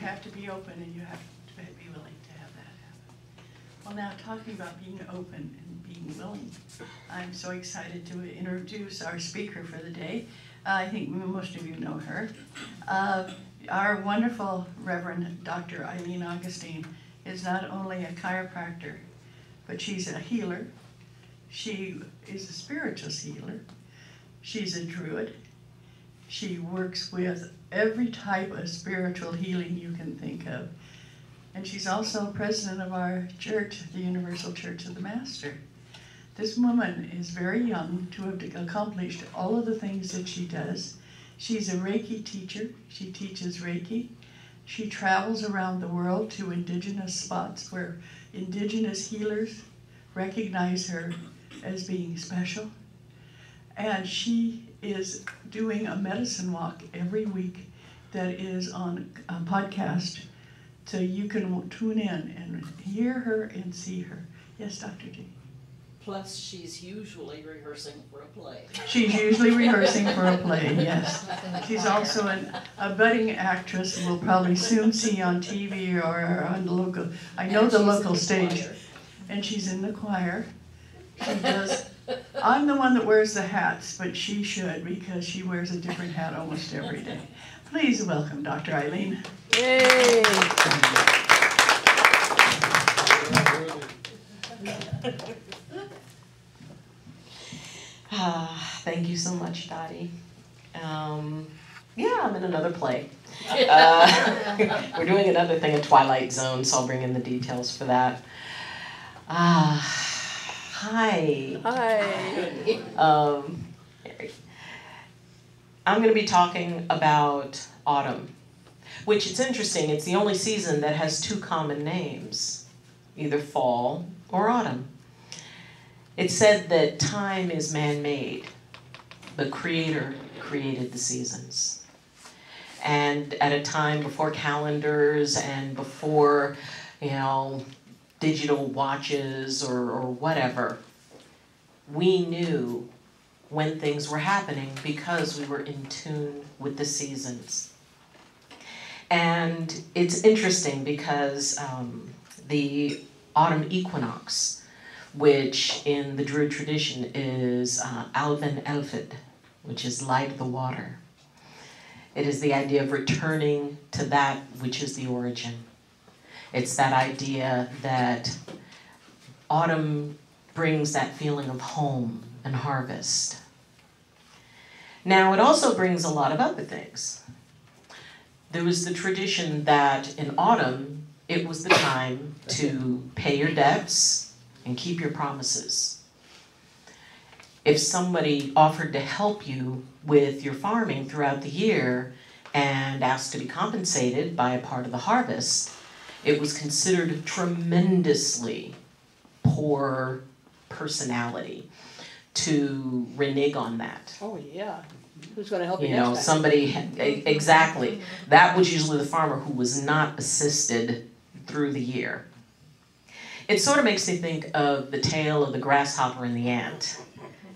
have to be open, and you have to be willing to have that happen. Well, now talking about being open and being willing, I'm so excited to introduce our speaker for the day. I think most of you know her. Our wonderful Reverend Dr. Ayleen Augustine is not only a chiropractor, but she's a healer. She is a spiritualist healer. She's a Druid. She works with every type of spiritual healing you can think of. And she's also president of our church, the Universal Church of the Master. This woman is very young to have accomplished all of the things that she does. She's a Reiki teacher. She teaches Reiki. She travels around the world to indigenous spots where indigenous healers recognize her as being special. And she is doing a medicine walk every week that is on a podcast, so you can tune in and hear her and see her. Yes, Dr. G. Plus, she's usually rehearsing for a play. She's usually rehearsing for a play, yes. She's also a budding actress we'll probably soon see on TV or on the local, I know the local stage. And she's in the choir. She does, I'm the one that wears the hats, but she should because she wears a different hat almost every day. Please welcome Dr. Ayleen. Yay! Thank you so much, Dottie. Yeah, I'm in another play. We're doing another thing in Twilight Zone, so I'll bring in the details for that. Hi. Hi. I'm going to be talking about autumn, which it's interesting. It's the only season that has two common names, either fall or autumn. It's said that time is man-made. The Creator created the seasons. And at a time before calendars and before, digital watches or whatever, we knew when things were happening because we were in tune with the seasons. And it's interesting because the autumn equinox, which in the Druid tradition is Alvin Elfid, which is light of the water. It is the idea of returning to that which is the origin. It's that idea that autumn brings that feeling of home and harvest. Now, it also brings a lot of other things. There was the tradition that in autumn, it was the time to pay your debts and keep your promises. If somebody offered to help you with your farming throughout the year and asked to be compensated by a part of the harvest, it was considered tremendously poor personality to renege on that. Oh, yeah. Who's going to help you? Exactly. That was usually the farmer who was not assisted through the year. It sort of makes me think of the tale of the grasshopper and the ant.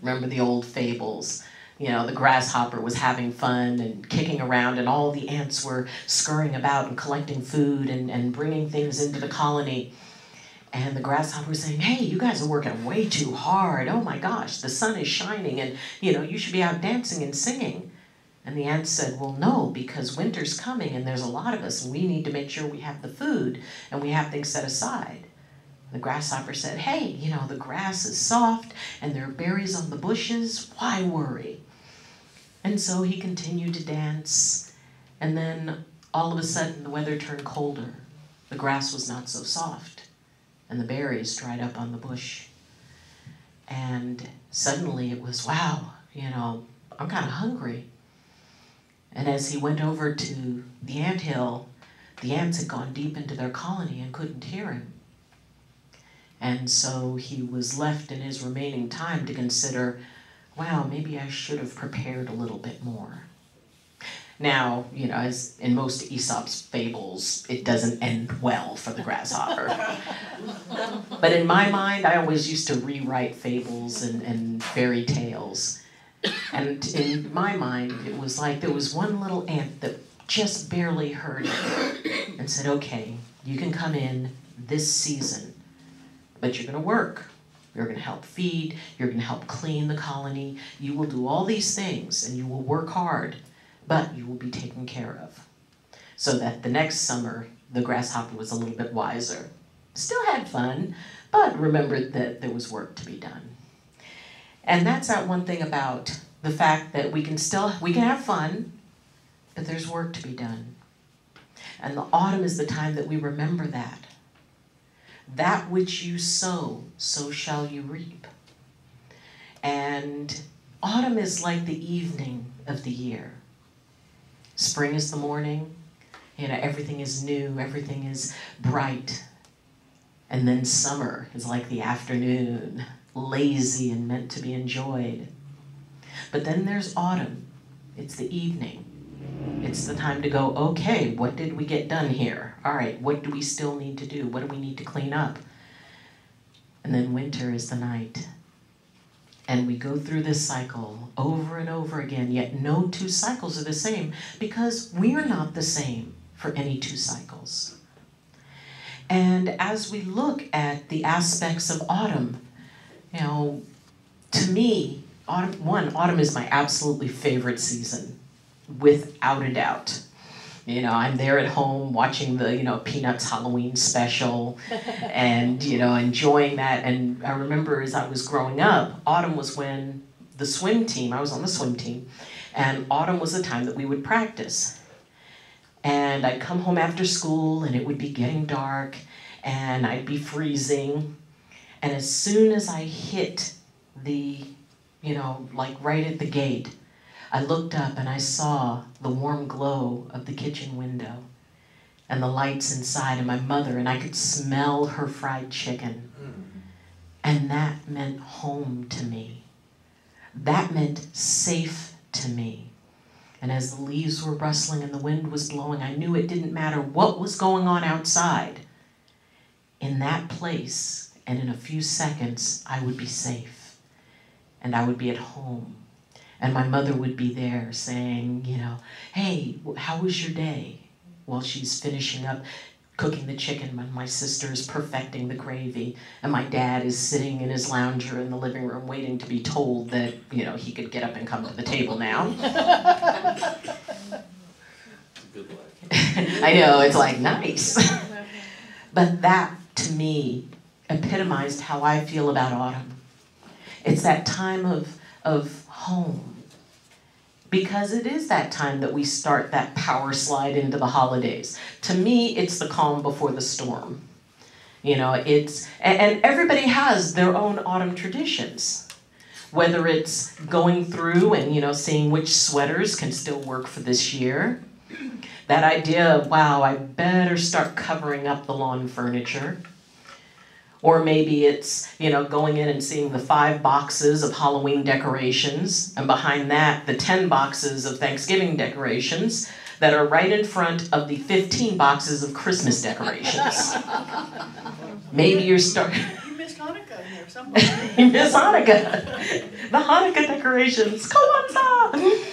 Remember the old fables? The grasshopper was having fun and kicking around, and all the ants were scurrying about and collecting food and bringing things into the colony. And the grasshopper was saying, hey, you guys are working way too hard. Oh my gosh, the sun is shining and, you should be out dancing and singing. And the ants said, well, no, because winter's coming and there's a lot of us and we need to make sure we have the food and we have things set aside. The grasshopper said, hey, the grass is soft and there are berries on the bushes. Why worry? And so he continued to dance. And then all of a sudden the weather turned colder. The grass was not so soft. And the berries dried up on the bush. And suddenly it was, wow, I'm kind of hungry. And as he went over to the anthill, the ants had gone deep into their colony and couldn't hear him. And so he was left in his remaining time to consider, wow, maybe I should have prepared a little bit more. Now, as in most Aesop's fables, it doesn't end well for the grasshopper. But in my mind, I always used to rewrite fables and fairy tales. And in my mind, it was like there was one little ant that just barely heard it. and said, okay, you can come in this season, but you're going to work. You're going to help feed. You're going to help clean the colony. You will do all these things, and you will work hard, but you will be taken care of. So that the next summer, the grasshopper was a little bit wiser. Still had fun, but remembered that there was work to be done. And that's that one thing about the fact that we can have fun, but there's work to be done. And the autumn is the time that we remember that. That which you sow, so shall you reap. And autumn is like the evening of the year. Spring is the morning. Everything is new, everything is bright. And then summer is like the afternoon, lazy and meant to be enjoyed. But then there's autumn. It's the evening. It's the time to go, okay, what did we get done here? All right, what do we still need to do? What do we need to clean up? And then winter is the night. And we go through this cycle over and over again, yet no two cycles are the same because we are not the same for any two cycles. And as we look at the aspects of autumn, to me, autumn is my absolutely favorite season, without a doubt. I'm there at home watching the, Peanuts Halloween special and, enjoying that. And I remember as I was growing up, autumn was when the swim team, I was on the swim team, and autumn was the time that we would practice. And I'd come home after school and it would be getting dark and I'd be freezing. And as soon as I hit the, right at the gate, I looked up and I saw the warm glow of the kitchen window and the lights inside and my mother, and I could smell her fried chicken. And that meant home to me. That meant safe to me. And as the leaves were rustling and the wind was blowing, I knew it didn't matter what was going on outside. In that place, and in a few seconds, I would be safe. And I would be at home. And my mother would be there saying, hey, how was your day? While she's finishing up cooking the chicken, my sister's perfecting the gravy, and my dad is sitting in his lounger in the living room waiting to be told that, he could get up and come to the table now. Good life. I know, it's like, nice. But that, to me, epitomized how I feel about autumn. It's that time of home. Because it is that time that we start that power slide into the holidays. To me, it's the calm before the storm. And everybody has their own autumn traditions. Whether it's going through and, seeing which sweaters can still work for this year. That idea of, wow, I better start covering up the lawn furniture. Or maybe it's, going in and seeing the 5 boxes of Halloween decorations, and behind that, the 10 boxes of Thanksgiving decorations that are right in front of the 15 boxes of Christmas decorations. Maybe you're starting... You missed Hanukkah in there somewhere. You miss Hanukkah. The Hanukkah decorations. Kwanzaa!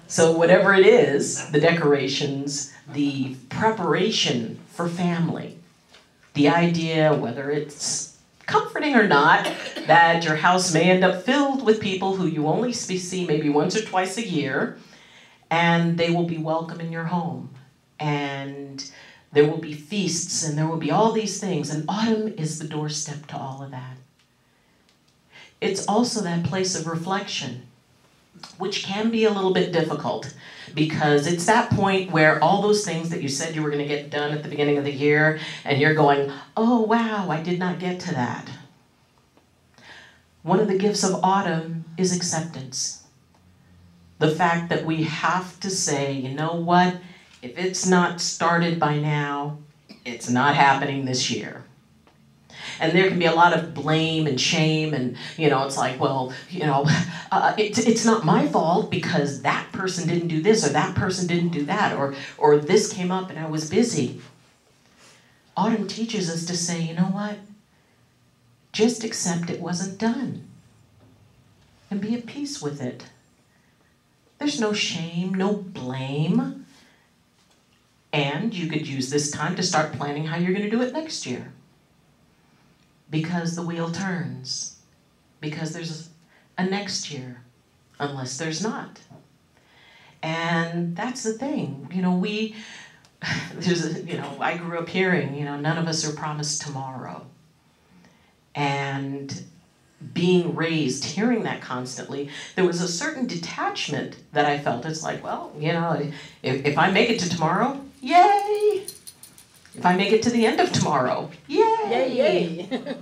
So whatever it is, the decorations, the preparation for family, the idea, whether it's comforting or not, that your house may end up filled with people who you only see maybe once or twice a year, and they will be welcome in your home. And there will be feasts, and there will be all these things, and autumn is the doorstep to all of that. It's also that place of reflection, which can be a little bit difficult, because it's that point where all those things that you said you were going to get done at the beginning of the year, and you're going, oh wow, I did not get to that. One of the gifts of autumn is acceptance. The fact that we have to say, you know what, if it's not started by now, it's not happening this year. And there can be a lot of blame and shame, and it's like, well, it's not my fault because that person didn't do this or that person didn't do that, or this came up and I was busy. Autumn teaches us to say, you know what? Just accept it wasn't done and be at peace with it. There's no shame, no blame. And And you could use this time to start planning how you're going to do it next year. Because the wheel turns. Because there's a next year. Unless there's not. And that's the thing. You know, I grew up hearing, none of us are promised tomorrow. And being raised, hearing that constantly, there was a certain detachment that I felt. It's like, well, if I make it to tomorrow, yay! If I make it to the end of tomorrow, yay! Yay, yay.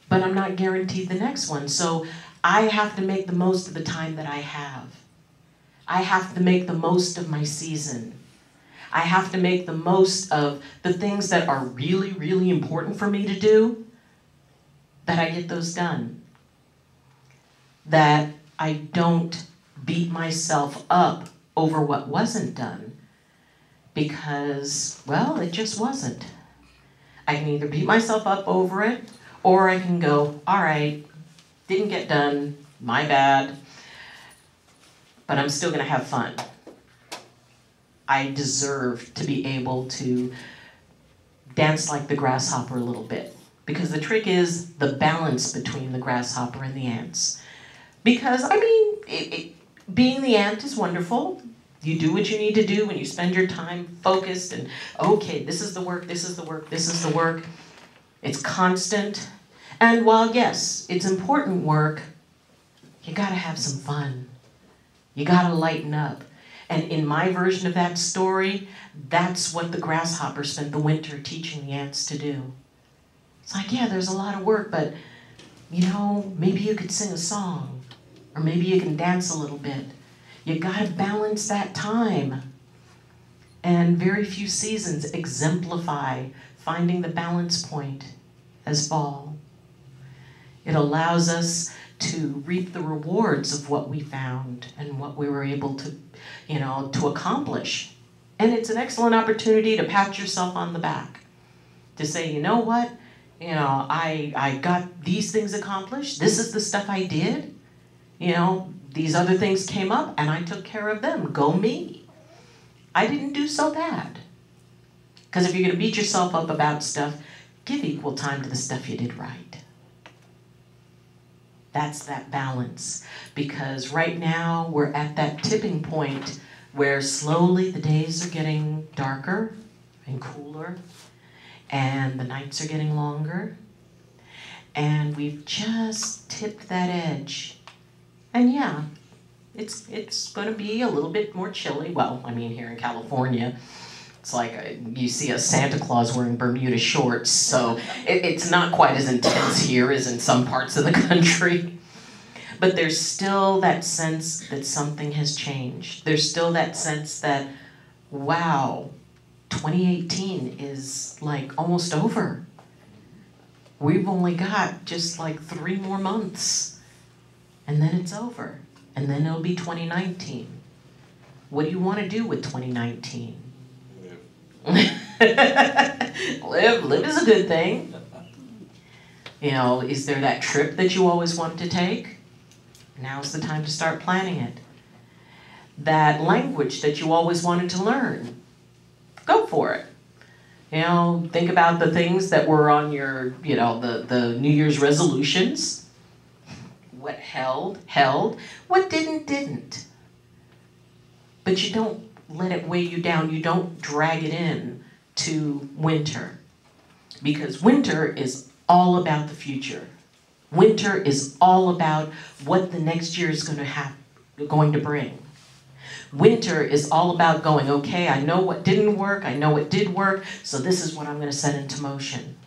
But I'm not guaranteed the next one. So I have to make the most of the time that I have. I have to make the most of my season. I have to make the most of the things that are really, really important for me to do, that I get those done. That I don't beat myself up over what wasn't done because, well, it just wasn't. I can either beat myself up over it, or I can go, all right, didn't get done, my bad, but I'm still gonna have fun. I deserve to be able to dance like the grasshopper a little bit. Because the trick is the balance between the grasshopper and the ants. Because, being the ant is wonderful. You do what you need to do and you spend your time focused and, okay, this is the work, this is the work, this is the work. It's constant. And while, yes, it's important work, you gotta have some fun. You gotta lighten up. And in my version of that story, that's what the grasshopper spent the winter teaching the ants to do. It's like, yeah, there's a lot of work, but, maybe you could sing a song. Or maybe you can dance a little bit. You gotta balance that time. And very few seasons exemplify finding the balance point as fall. It allows us to reap the rewards of what we found and what we were able to, to accomplish. And it's an excellent opportunity to pat yourself on the back. To say, you know what? I got these things accomplished. This is the stuff I did. These other things came up and I took care of them. Go me. I didn't do so bad. Because if you're going to beat yourself up about stuff, give equal time to the stuff you did right. That's that balance. Because right now we're at that tipping point where slowly the days are getting darker and cooler. And the nights are getting longer. And we've just tipped that edge. And yeah, it's going to be a little bit more chilly. Well, here in California, it's like you see a Santa Claus wearing Bermuda shorts. So it's not quite as intense here as in some parts of the country. But there's still that sense that something has changed. There's still that sense that, wow, 2018 is like almost over. We've only got just like 3 more months and then it's over. And then it'll be 2019. What do you want to do with 2019? Live is a good thing. Is there that trip that you always wanted to take? Now's the time to start planning it. That language that you always wanted to learn. Go for it. Think about the things that were on your, the New Year's resolutions. What held. What didn't. But you don't let it weigh you down. You don't drag it in to winter. Because winter is all about the future. Winter is all about what the next year is going to bring. Winter is all about going, okay, I know what didn't work, I know what did work, so this is what I'm going to set into motion.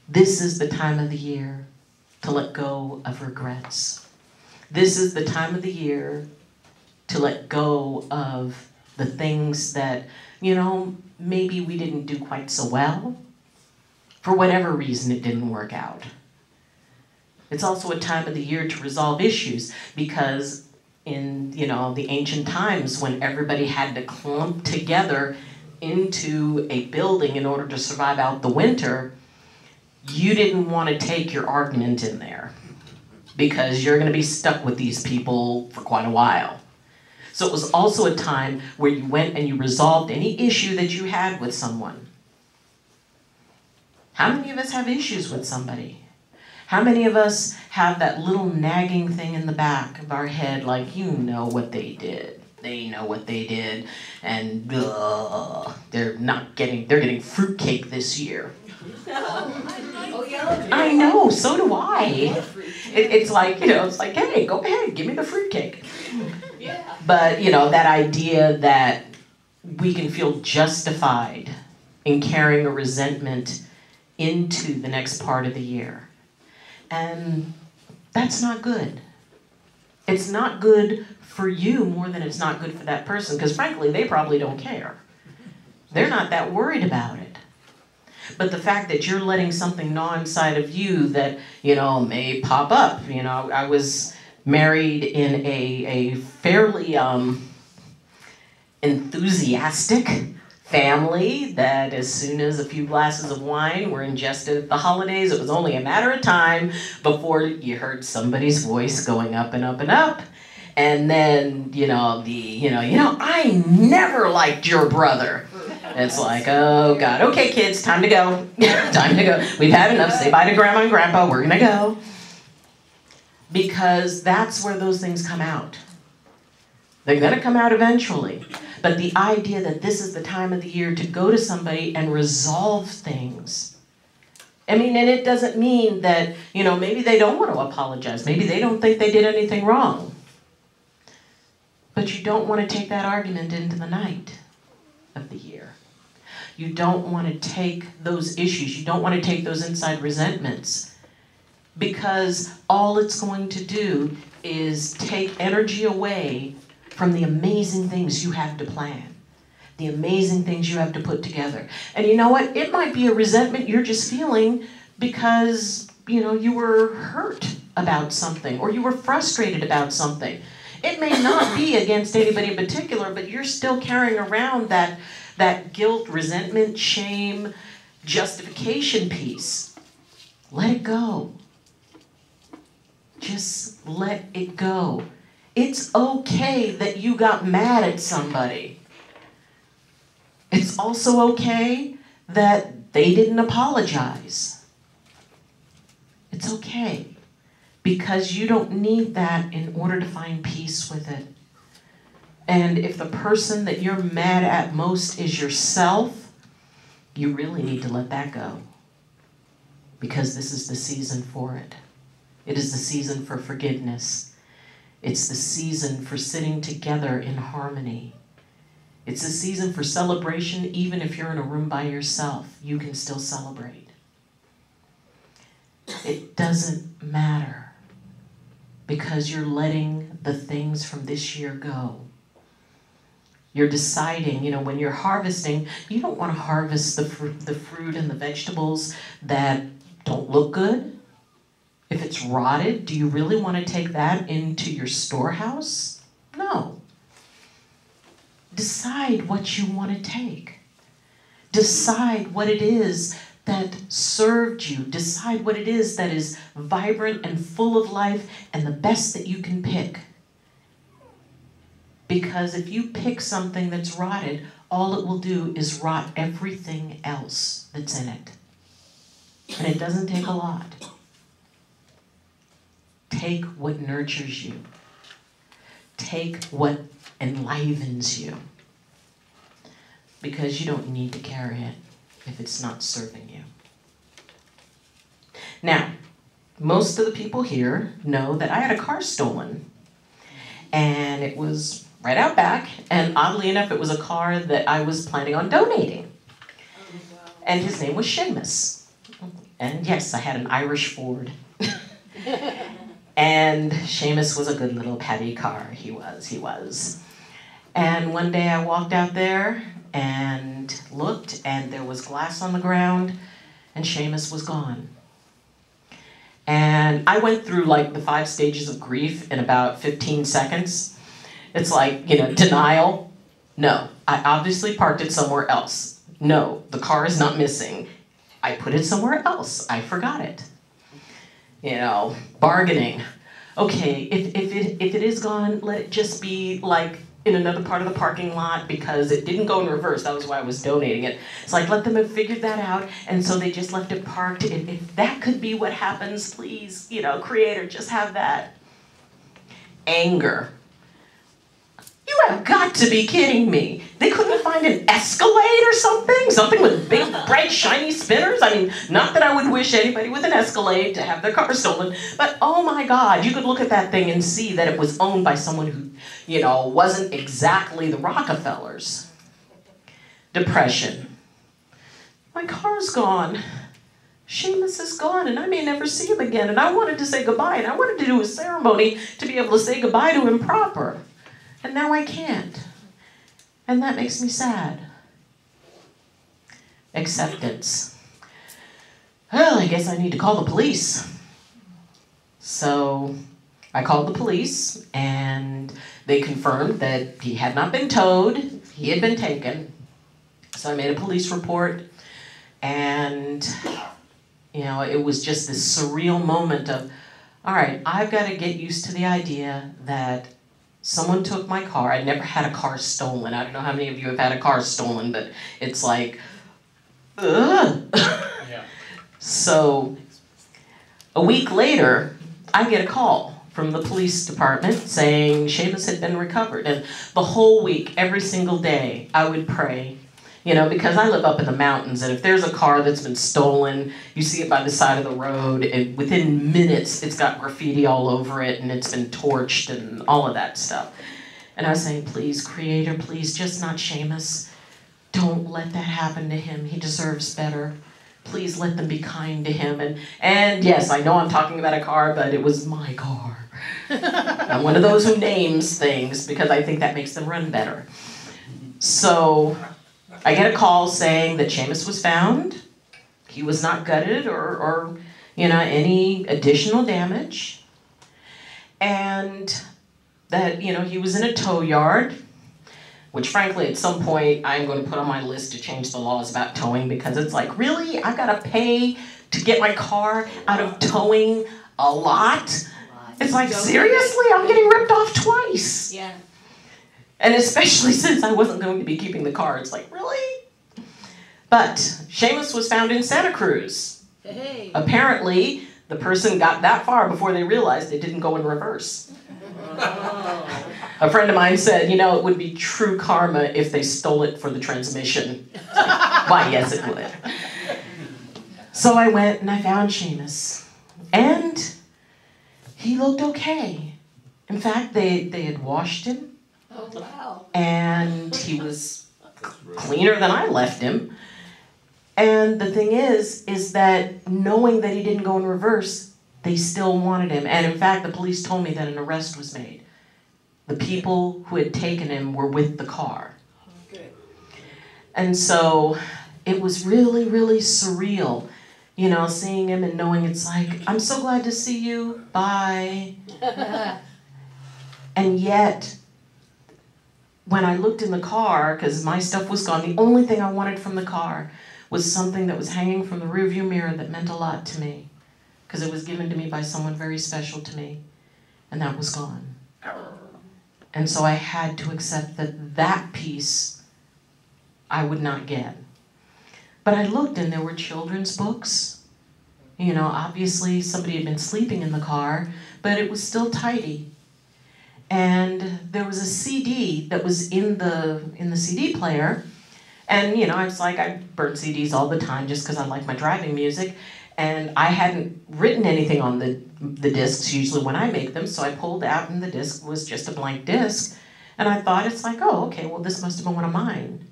This is the time of the year to let go of regrets. This is the time of the year to let go of the things that, maybe we didn't do quite so well. For whatever reason, it didn't work out. It's also a time of the year to resolve issues because in, the ancient times when everybody had to clump together into a building in order to survive out the winter, you didn't want to take your argument in there because you're going to be stuck with these people for quite a while. So it was also a time where you went and you resolved any issue that you had with someone. How many of us have issues with somebody? How many of us have that little nagging thing in the back of our head, like, you know what they did. They know what they did, and they're getting fruitcake this year. Oh, yeah. I know, so do I. It's like, it's like, hey, go ahead, give me the fruitcake. Yeah. But, that idea that we can feel justified in carrying a resentment into the next part of the year. And that's not good. It's not good for you more than it's not good for that person, because frankly, they probably don't care. They're not that worried about it. But the fact that you're letting something gnaw inside of you that, may pop up. I was married in a fairly enthusiastic family that as soon as a few glasses of wine were ingested at the holidays, it was only a matter of time before you heard somebody's voice going up and up and up. And then, I never liked your brother. It's like, oh God, okay kids, time to go. Time to go. We've had enough. Say bye to grandma and grandpa, we're gonna go. Because that's where those things come out. They're gonna come out eventually. But the idea that this is the time of the year to go to somebody and resolve things. And it doesn't mean that, maybe they don't want to apologize. Maybe they don't think they did anything wrong. But you don't want to take that argument into the night of the year. You don't want to take those issues. You don't want to take those inside resentments. Because all it's going to do is take energy away from the amazing things you have to plan, the amazing things you have to put together. And you know what? It might be a resentment you're just feeling because, you were hurt about something or you were frustrated about something. It may not be against anybody in particular, but you're still carrying around that guilt, resentment, shame, justification piece. Let it go. Just let it go. It's okay that you got mad at somebody. It's also okay that they didn't apologize. It's okay, because you don't need that in order to find peace with it. And if the person that you're mad at most is yourself, you really need to let that go, because this is the season for it. It is the season for forgiveness. It's the season for sitting together in harmony. It's a season for celebration. Even if you're in a room by yourself, you can still celebrate. It doesn't matter, because you're letting the things from this year go. You're deciding, when you're harvesting, you don't want to harvest the fruit and the vegetables that don't look good. If it's rotted, do you really want to take that into your storehouse? No. Decide what you want to take. Decide what it is that served you. Decide what it is that is vibrant and full of life and the best that you can pick. Because if you pick something that's rotted, all it will do is rot everything else that's in it. And it doesn't take a lot. Take what nurtures you. Take what enlivens you. Because you don't need to carry it if it's not serving you. Now, most of the people here know that I had a car stolen. And it was right out back. And oddly enough, it was a car that I was planning on donating. And his name was Sheamus. And yes, I had an Irish Ford. And Sheamus was a good little petty car. He was. And one day I walked out there and looked, and there was glass on the ground, and Sheamus was gone. And I went through like the 5 stages of grief in about 15 seconds. It's like, denial. No, I obviously parked it somewhere else. No, the car is not missing. I put it somewhere else. I forgot it. Bargaining. Okay, if it is gone, let it just be like in another part of the parking lot because it didn't go in reverse. That was why I was donating it. It's like, let them have figured that out, and so they just left it parked. If that could be what happens, please, Creator, just have that. Anger. You have got to be kidding me. They couldn't find an Escalade or something? Something with big, bright, shiny spinners? I mean, not that I would wish anybody with an Escalade to have their car stolen, but oh my God, you could look at that thing and see that it was owned by someone who, wasn't exactly the Rockefellers. Depression. My car's gone. Sheamus is gone, and I may never see him again, and I wanted to say goodbye, and I wanted to do a ceremony to be able to say goodbye to him proper. And now I can't. And that makes me sad. Acceptance. Well, I guess I need to call the police. So I called the police, and they confirmed that he had not been towed. He had been taken. So I made a police report, and it was just this surreal moment of, all right, I've got to get used to the idea that someone took my car. I never had a car stolen. I don't know how many of you have had a car stolen, but it's like, ugh. Yeah. So a week later, I get a call from the police department saying Sheamus had been recovered. And the whole week, every single day, I would pray, because I live up in the mountains, and if there's a car that's been stolen, you see it by the side of the road, and within minutes, it's got graffiti all over it, and it's been torched, and all of that stuff. And I was saying, please, Creator, please, just not Sheamus. Don't let that happen to him. He deserves better. Please let them be kind to him. And yes, I know I'm talking about a car, but it was my car. I'm one of those who names things, because I think that makes them run better. So I get a call saying that Sheamus was found. He was not gutted or any additional damage. And that, he was in a tow yard, which frankly, at some point, I'm going to put on my list to change the laws about towing, because it's like, really? I've got to pay to get my car out of towing a lot? It's like, seriously? I'm getting ripped off twice. Yeah. And especially since I wasn't going to be keeping the car, it's like, really? But Sheamus was found in Santa Cruz. Hey. Apparently, the person got that far before they realized it didn't go in reverse. Oh. A friend of mine said, it would be true karma if they stole it for the transmission. Why, yes, it would. So I went and I found Sheamus. And he looked okay. In fact, they had washed him. Oh, wow. And he was cleaner than I left him. And the thing is that knowing that he didn't go in reverse, they still wanted him. And in fact, the police told me that an arrest was made. The people who had taken him were with the car. Okay. And so it was really, really surreal, seeing him and knowing it's like, I'm so glad to see you. Bye. And yet, when I looked in the car, because my stuff was gone, the only thing I wanted from the car was something that was hanging from the rearview mirror that meant a lot to me, because it was given to me by someone very special to me, and that was gone. And so I had to accept that piece I would not get. But I looked, and there were children's books. Obviously somebody had been sleeping in the car, but it was still tidy. And there was a CD that was in the CD player. And, I was like, I burn CDs all the time just because I like my driving music. And I hadn't written anything on the discs usually when I make them, so I pulled out and the disc was just a blank disc. And I thought, it's like, oh, okay, well, this must have been one of mine.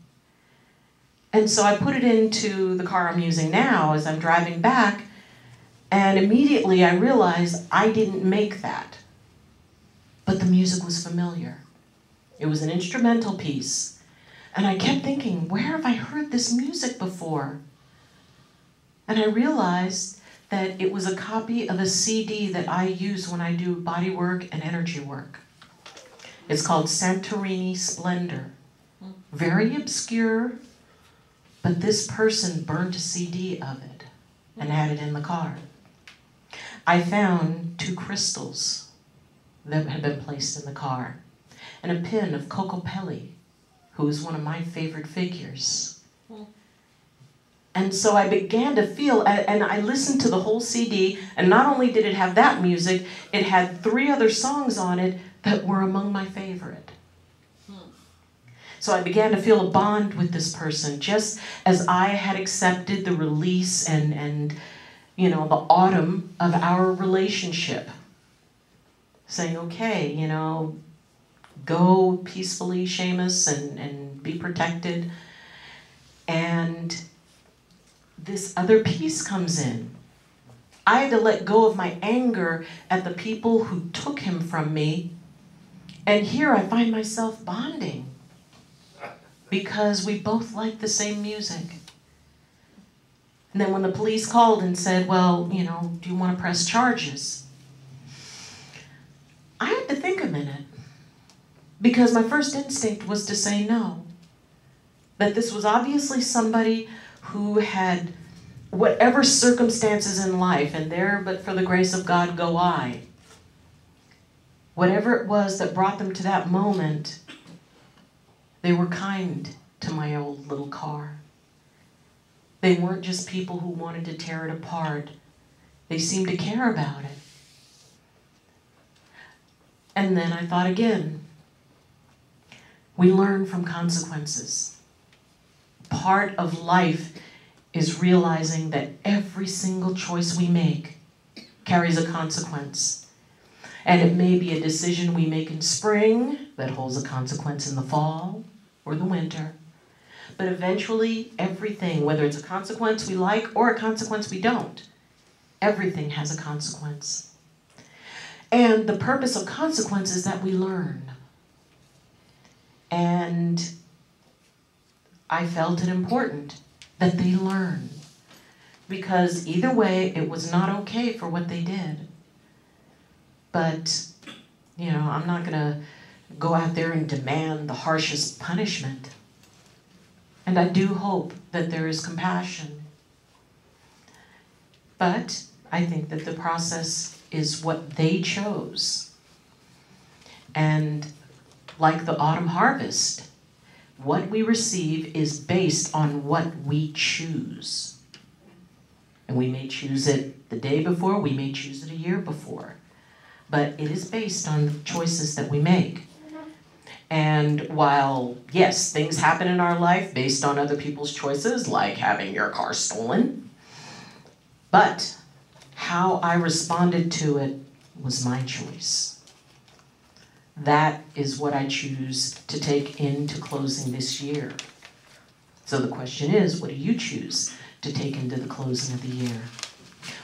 And so I put it into the car I'm using now as I'm driving back, and immediately I realized I didn't make that. But the music was familiar. It was an instrumental piece. And I kept thinking, where have I heard this music before? And I realized that it was a copy of a CD that I use when I do body work and energy work. It's called Santorini Splendor. Very obscure, but this person burned a CD of it and had it in the car. I found 2 crystals that had been placed in the car. and a pin of Kokopelli, who is one of my favorite figures. And so I began to feel, and I listened to the whole CD, and not only did it have that music, it had 3 other songs on it that were among my favorite. So I began to feel a bond with this person, just as I had accepted the release and the autumn of our relationship. Saying, okay, go peacefully, Sheamus, and be protected. And this other piece comes in. I had to let go of my anger at the people who took him from me. And here I find myself bonding because we both like the same music. And then when the police called and said, well, do you want to press charges? I had to think a minute because my first instinct was to say no. That this was obviously somebody who had whatever circumstances in life, and there but for the grace of God go I. Whatever it was that brought them to that moment, they were kind to my old little car. They weren't just people who wanted to tear it apart. They seemed to care about it. And then I thought again, we learn from consequences. Part of life is realizing that every single choice we make carries a consequence. And it may be a decision we make in spring that holds a consequence in the fall or the winter. But eventually, everything, whether it's a consequence we like or a consequence we don't, everything has a consequence. And the purpose of consequence is that we learn. And I felt it important that they learn. Because either way, it was not okay for what they did. But, I'm not going to go out there and demand the harshest punishment. And I do hope that there is compassion. But I think that the process is what they chose. And like the autumn harvest, what we receive is based on what we choose. And we may choose it the day before, we may choose it a year before. But it is based on the choices that we make. And while, yes, things happen in our life based on other people's choices, like having your car stolen, but how I responded to it was my choice. That is what I choose to take into closing this year. So the question is, what do you choose to take into the closing of the year?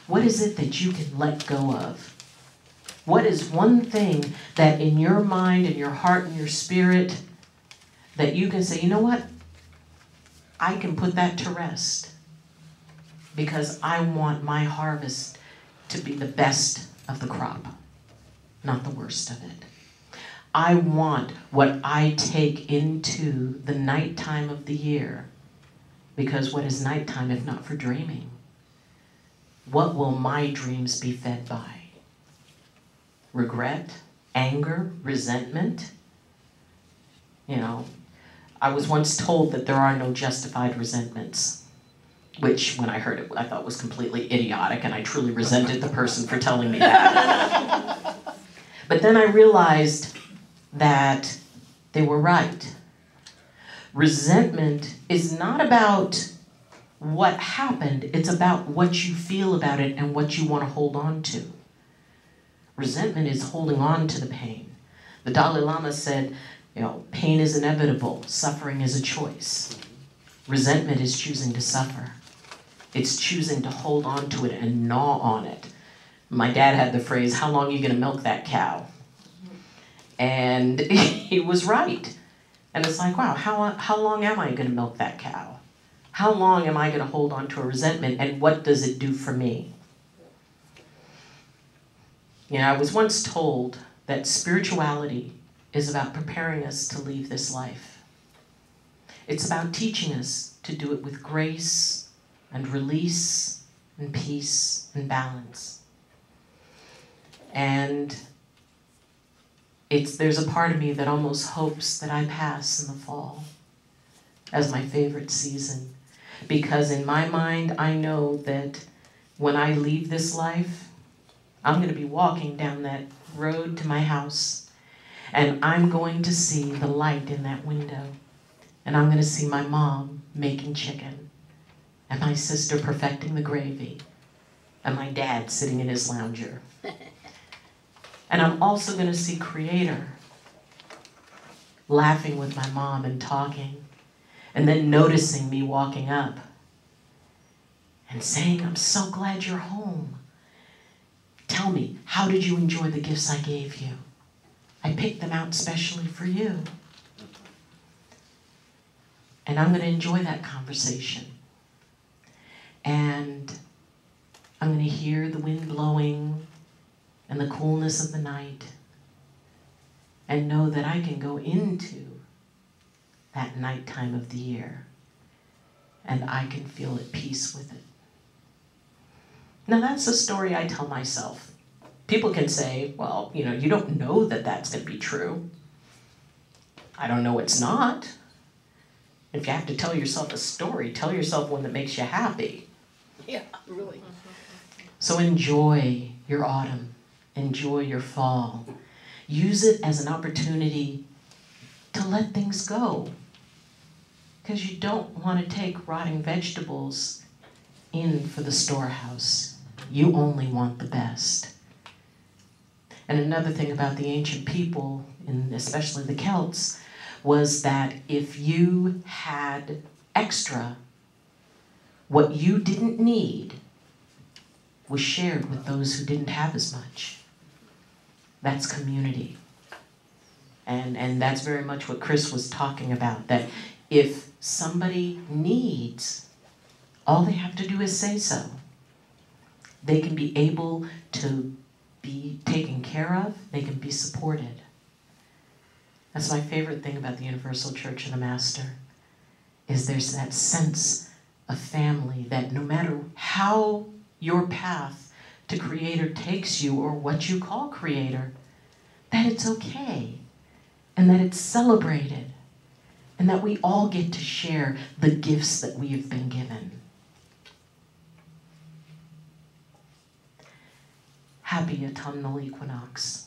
What is it that you can let go of? What is one thing that in your mind and your heart and your spirit that you can say, you know what? I can put that to rest because I want my harvest to be the best of the crop, not the worst of it. I want what I take into the nighttime of the year, because what is nighttime if not for dreaming? What will my dreams be fed by? Regret, anger, resentment. I was once told that there are no justified resentments, which when I heard it, I thought was completely idiotic, and I truly resented the person for telling me that. But then I realized that they were right. Resentment is not about what happened, it's about what you feel about it and what you want to hold on to. Resentment is holding on to the pain. The Dalai Lama said, pain is inevitable, suffering is a choice. Resentment is choosing to suffer. It's choosing to hold on to it and gnaw on it. My dad had the phrase, how long are you going to milk that cow? And he was right. And it's like, wow, how long am I going to milk that cow? How long am I going to hold on to a resentment, and what does it do for me? I was once told that spirituality is about preparing us to leave this life. It's about teaching us to do it with grace and release and peace and balance. And there's a part of me that almost hopes that I pass in the fall as my favorite season. Because in my mind, I know that when I leave this life, I'm going to be walking down that road to my house, and I'm going to see the light in that window, and I'm going to see my mom making chicken, and my sister perfecting the gravy, and my dad sitting in his lounger. And I'm also going to see Creator laughing with my mom and talking, and then noticing me walking up and saying, "I'm so glad you're home. Tell me, how did you enjoy the gifts I gave you? I picked them out specially for you." And I'm going to enjoy that conversation. And I'm going to hear the wind blowing and the coolness of the night, and know that I can go into that nighttime of the year and I can feel at peace with it. Now that's a story I tell myself. People can say, well, you don't know that that's going to be true. I don't know it's not. If you have to tell yourself a story, tell yourself one that makes you happy. Yeah, really. So enjoy your autumn. Enjoy your fall. Use it as an opportunity to let things go. Because you don't want to take rotting vegetables in for the storehouse. You only want the best. And another thing about the ancient people, and especially the Celts, was that if you had extra, what you didn't need was shared with those who didn't have as much. That's community. And that's very much what Chris was talking about, that if somebody needs, all they have to do is say so. They can be able to be taken care of, they can be supported. That's my favorite thing about the Universal Church and the Master, is there's that sense of family that no matter how your path to Creator takes you, or what you call Creator, that it's okay, and that it's celebrated, and that we all get to share the gifts that we have been given. Happy autumnal equinox,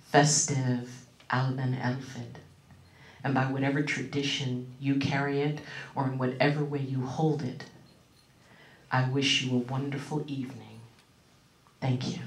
festive Alban Elfid, and by whatever tradition you carry it, or in whatever way you hold it, I wish you a wonderful evening. Thank you.